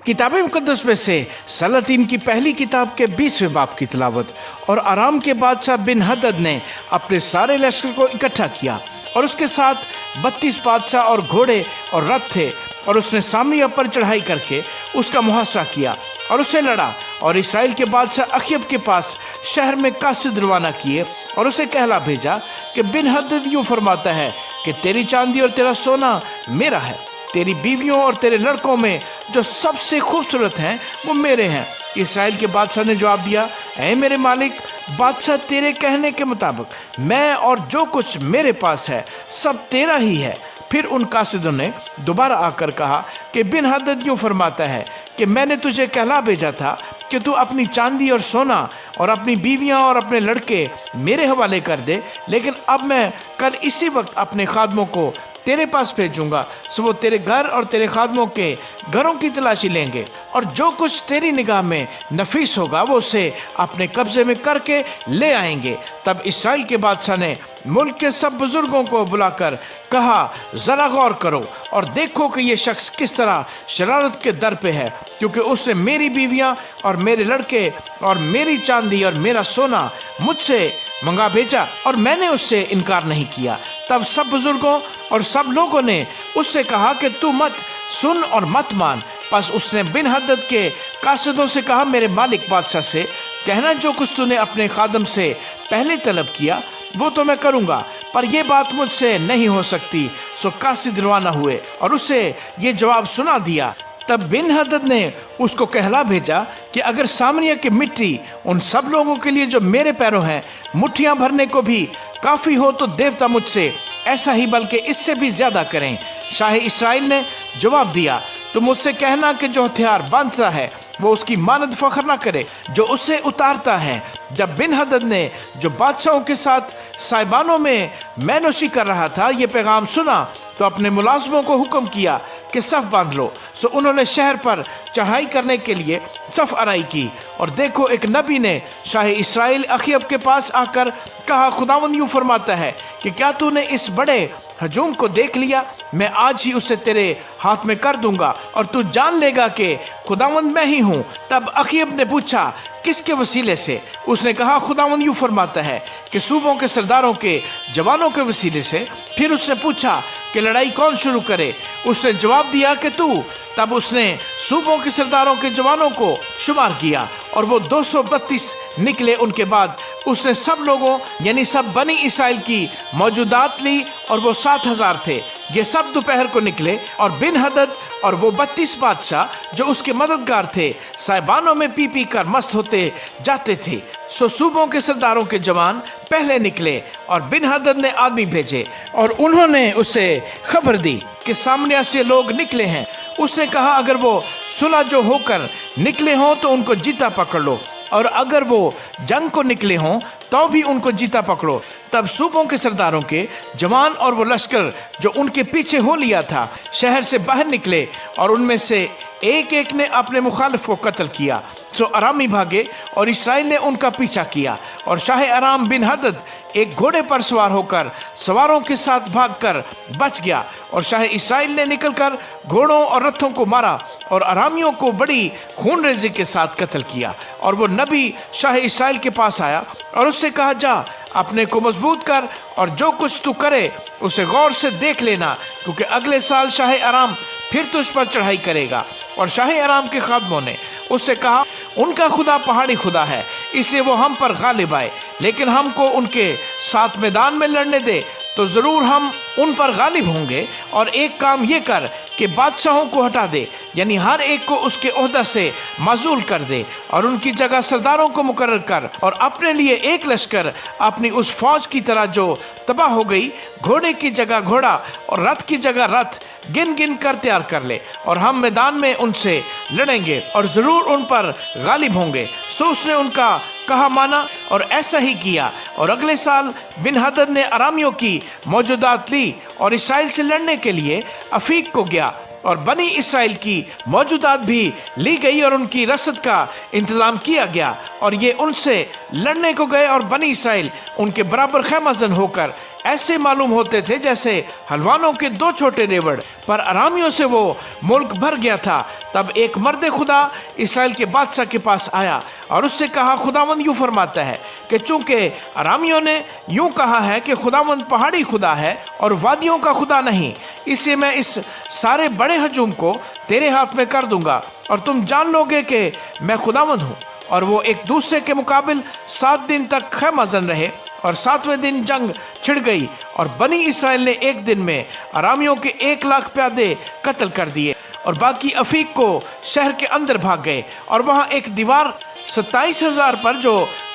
किताब मुकद्दस में से सलातीन की पहली किताब के 20वें बाब की तिलावत। और आराम के बादशाह बिन हदद ने अपने सारे लश्कर को इकट्ठा किया और उसके साथ 32 बादशाह और घोड़े और रथ थे, और उसने सामरिया पर चढ़ाई करके उसका मुहासरा किया और उससे लड़ा, और इसराइल के बादशाह अखयब के पास शहर में कासिद रवाना किए और उसे कहला भेजा कि बिन हदद यूँ फरमाता है कि तेरी चांदी और तेरा सोना मेरा है, तेरी बीवियों और तेरे लड़कों में जो सबसे खूबसूरत हैं वो मेरे हैं। इसराइल के बादशाह ने जवाब दिया, ऐ मेरे मालिक बादशाह, तेरे कहने के मुताबिक मैं और जो कुछ मेरे पास है सब तेरा ही है। फिर उन कासिदों ने दोबारा आकर कहा कि बिन हदद यूँ फरमाता है कि मैंने तुझे कहला भेजा था कि तू अपनी चांदी और सोना और अपनी बीवियां और अपने लड़के मेरे हवाले कर दे, लेकिन अब मैं कल इसी वक्त अपने खादमों को तेरे पास भेजूंगा, सो वो तेरे घर और तेरे खादमों के घरों की तलाशी लेंगे, और जो कुछ तेरी निगाह में नफीस होगा वो उसे अपने कब्जे में करके ले आएंगे। तब इसराइल के बादशाह ने मुल्क के सब बुजुर्गों को बुलाकर कहा, जरा गौर करो और देखो कि ये शख्स किस तरह शरारत के दर पे है, क्योंकि उसने मेरी बीवियां और मेरे लड़के और मेरी चांदी और मेरा सोना मुझसे मंगा भेजा और मैंने उससे इनकार नहीं किया। तब सब बुजुर्गों और सब लोगों ने उससे कहा कि तू मत सुन और मत मान। बस उसने बिन हदद के कासिदों से कहा, मेरे मालिक बादशाह से कहना, जो कुछ तूने अपने खादम से पहले तलब किया वो तो मैं करूंगा, पर यह बात मुझसे नहीं हो सकती। सो कासिद रवाना हुए और उसे ये जवाब सुना दिया। तब बिन हदद ने उसको कहला भेजा कि अगर सामरिया की मिट्टी उन सब लोगों के लिए जो मेरे पैरों हैं मुट्ठियां भरने को भी काफ़ी हो तो देवता मुझसे ऐसा ही बल्कि इससे भी ज़्यादा करें। शाह इसराइल ने जवाब दिया, तो मुझसे कहना कि जो हथियार बांधता है वो उसकी मानद फख्र ना करे जो उससे उतारता है। जब बिन हदद ने जो बादशाहों के साथ साइबानों में मैनोशी कर रहा था ये पैगाम सुना तो अपने मुलाजमों को हुक्म किया कि सफ़ बांध लो। सो उन्होंने शहर पर चढ़ाई करने के लिए सफ़ अराई की, और देखो एक नबी ने शाह इसराइल अखयब के पास आकर कहा, खुदावंद यूँ फरमाता है कि क्या तूने इस बड़े हजूम को देख लिया? मैं आज ही उसे तेरे हाथ में कर दूंगा और तू जान लेगा कि खुदावंद मैं ही हूँ। तब अखयब ने पूछा, किसके वसीले से? उसने कहा, खुदावंद यूँ फरमाता है कि सूबों के सरदारों के जवानों के वसीले से। फिर उसने पूछा कि लड़ाई कौन शुरू करे? उसने जवाब दिया कि तू। तब उसने सूबों के सरदारों के जवानों को शुमार किया और वो 232 निकले। उनके बाद उसने सब लोगों यानी सब बनी इसराइल की मौजूदात ली और वो 7,000 थे। ये सब दोपहर को निकले, और बिन हदद और वो 32 बादशाह जो उसके मददगार थे साइबानों में पी पी कर मस्त होते जाते थे। सो सूबों के सरदारों के जवान पहले निकले और बिन हदद ने आदमी भेजे और उन्होंने उसे खबर दी कि सामरिया से लोग निकले हैं। उसने कहा, अगर वो सुलह जो होकर निकले हों तो उनको जीता पकड़ लो, और अगर वो जंग को निकले हों तो भी उनको जीता पकड़ो। तब सूबों के सरदारों के जवान और वो लश्कर जो उनके पीछे हो लिया था शहर से बाहर निकले, और उनमें से एक एक ने अपने मुखालिफ को कत्ल किया। सो अरामी भागे और इसराइल ने उनका पीछा किया, और शाह अराम बिन हदद एक घोड़े पर सवार होकर सवारों के साथ भागकर बच गया, और शाह इसराइल ने निकलकर घोड़ों और रथों को मारा और अरामियों को बड़ी खूनरेजी के साथ कत्ल किया। और वो नबी शाह इसराइल के पास आया और उससे कहा, जा अपने को मजबूत कर और जो कुछ तू करे उसे गौर से देख लेना, क्योंकि अगले साल शाह अराम फिर तुझ पर चढ़ाई करेगा। और शाह अराम के खादमों ने उससे कहा, उनका खुदा पहाड़ी खुदा है, इसलिए वो हम पर गालिब आए, लेकिन हमको उनके साथ मैदान में लड़ने दे तो ज़रूर हम उन पर गालिब होंगे। और एक काम ये कर कि बादशाहों को हटा दे, यानी हर एक को उसके ओहदा से माजूल कर दे, और उनकी जगह सरदारों को मुकर्रर कर, और अपने लिए एक लश्कर अपनी उस फौज की तरह जो तबाह हो गई, घोड़े की जगह घोड़ा और रथ की जगह रथ गिन गिन कर तैयार कर ले, और हम मैदान में उनसे लड़ेंगे और ज़रूर उन पर गालिब होंगे। सो उसने उनका कहा माना और ऐसा ही किया। और अगले साल बिन हदद ने अरामियों की मौजूदात ली और इसराइल से लड़ने के लिए अफीक को गया, और बनी इसराइल की मौजूदात भी ली गई और उनकी रसद का इंतज़ाम किया गया, और ये उनसे लड़ने को गए और बनी इसराइल उनके बराबर खैमाजन होकर ऐसे मालूम होते थे जैसे हलवानों के 2 छोटे रेवड़, पर अरामियों से वो मुल्क भर गया था। तब एक मर्द खुदा इसराइल के बादशाह के पास आया और उससे कहा, खुदावंद यूँ फरमाता है कि चूंकि अरामियों ने यूँ कहा है कि खुदावंद पहाड़ी खुदा है और वादियों का खुदा नहीं, इसलिए मैं इस सारे बड़े हजूम को तेरे हाथ में कर दूंगा और तुम जान लोगे कि मैं खुदावंद हूँ। और वो एक दूसरे के मुकाबिल 7 दिन तक खैमाजन रहे और 7वें दिन जंग छिड़ गई और बनी इसराइल ने एक दिन में अरामियों के 1 लाख प्यादे कत्ल कर दिए और बाकी अफीक को शहर के अंदर भाग गए। और वहाँ एक दीवार 27,000 पर जो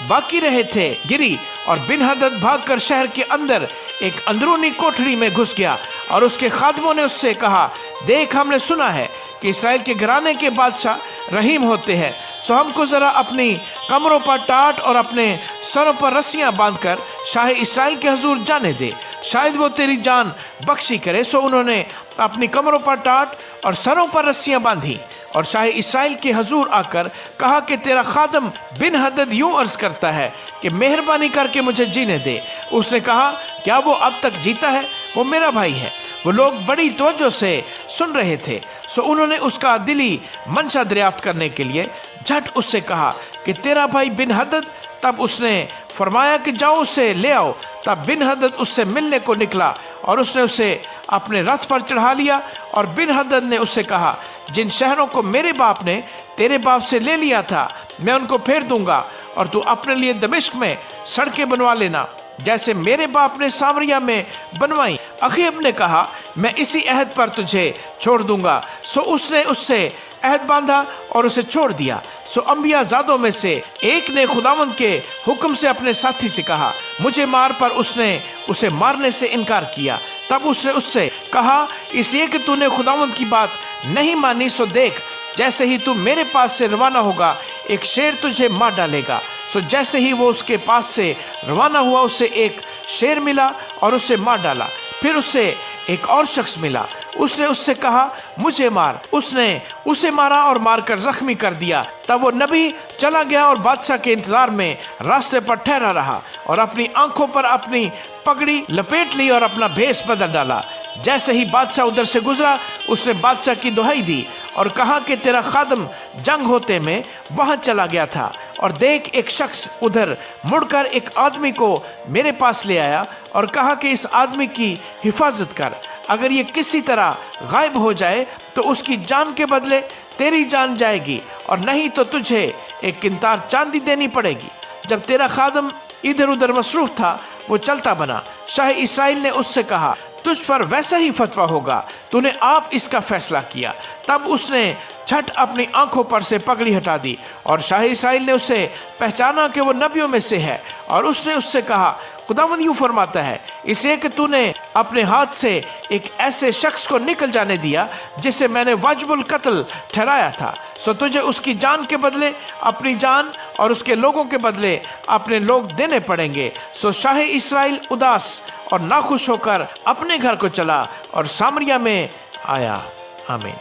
बाकी रहे थे गिरी और बिन-हदद भागकर शहर के अंदर एक अंदरूनी कोठरी में घुस गया। और उसके खादमों ने उससे कहा, देख, हमने सुना है कि इसराइल के घराने के बादशाह रहीम होते हैं, सो हमको ज़रा अपनी कमरों पर टाट और अपने सरों पर रस्सियाँ बांधकर शाह इसराइल के हजूर जाने दे, शायद वो तेरी जान बख्शी करे। सो उन्होंने अपनी कमरों पर टाट और सरों पर रस्सियाँ बांधी और शाह इसराइल के हजूर आकर कहा कि तेरा खादम बिन-हदद यूँ अर्ज़ करता है कि मेहरबानी करके मुझे जीने दे। उसने कहा, क्या वो अब तक जीता है? वो मेरा भाई है। वो लोग बड़ी तवज्जो से सुन रहे थे, सो उन्होंने उसका दिली मंशा दरियाफ्त करने के लिए झट उससे कहा कि तेरा भाई बिन-हदद। तब उसने फरमाया कि जाओ उसे ले आओ। तब बिन-हदद उससे मिलने को निकला और उसने उसे अपने रथ पर चढ़ा लिया। और बिन-हदद ने उससे कहा, जिन शहरों को मेरे बाप ने तेरे बाप से ले लिया था मैं उनको फेर दूंगा और तू अपने लिए दमिश्क में सड़कें बनवा लेना जैसे मेरे बाप ने सामरिया में बनवाई। अखीब ने कहा, मैं इसी अहद पर तुझे छोड़ दूंगा। सो उसने उससे अहद बांधा और उसे छोड़ दिया। सो अंबिया ज़ादों में से एक ने खुदावंद के हुक्म से अपने साथी से कहा, मुझे मार, पर उसने उसे मारने से इनकार किया। तब उसने उससे कहा, इसलिए कि तूने खुदावंद की बात नहीं मानी, सो देख, जैसे ही तू मेरे पास से रवाना होगा एक शेर तुझे मार डालेगा। सो जैसे ही वो उसके पास से रवाना हुआ उसे एक शेर मिला और उसे मार डाला। फिर उससे एक और शख्स मिला, उसने उससे कहा, मुझे मार। उसने उसे मारा और मारकर जख्मी कर दिया। तब वो नबी चला गया और बादशाह के इंतजार में रास्ते पर ठहरा रहा और अपनी आंखों पर अपनी पगड़ी लपेट ली और अपना भेष बदल डाला। जैसे ही बादशाह उधर से गुजरा उसने बादशाह की दुहाई दी और कहा कि तेरा खादम जंग होते में वहां चला गया था और देख, एक शख्स उधर मुड़कर एक आदमी को मेरे पास ले आया और कहा कि इस आदमी की हिफाजत कर, अगर ये किसी तरह गायब हो जाए तो उसकी जान के बदले तेरी जान जाएगी और नहीं तो तुझे एक किंतार चांदी देनी पड़ेगी। जब तेरा खादम इधर उधर मसरूफ था वो चलता बना। शाह इसराइल ने उससे कहा, तुझ पर वैसा ही फतवा होगा, तूने आप इसका फैसला किया। तब उसने झट अपनी आंखों पर से पगड़ी हटा दी और शाह इसराइल ने उसे पहचाना कि वो नबियों में से है और उसने उससे कहा, खुदावंद यूँ फरमाता है, इसलिए कि तूने अपने हाथ से एक ऐसे शख्स को निकल जाने दिया जिसे मैंने वाजिबुल कत्ल ठहराया था, सो तुझे उसकी जान के बदले अपनी जान और उसके लोगों के बदले अपने लोग देने पड़ेंगे। सो शाह इसराइल उदास और नाखुश होकर अपने घर को चला और सामरिया में आया। आमीन।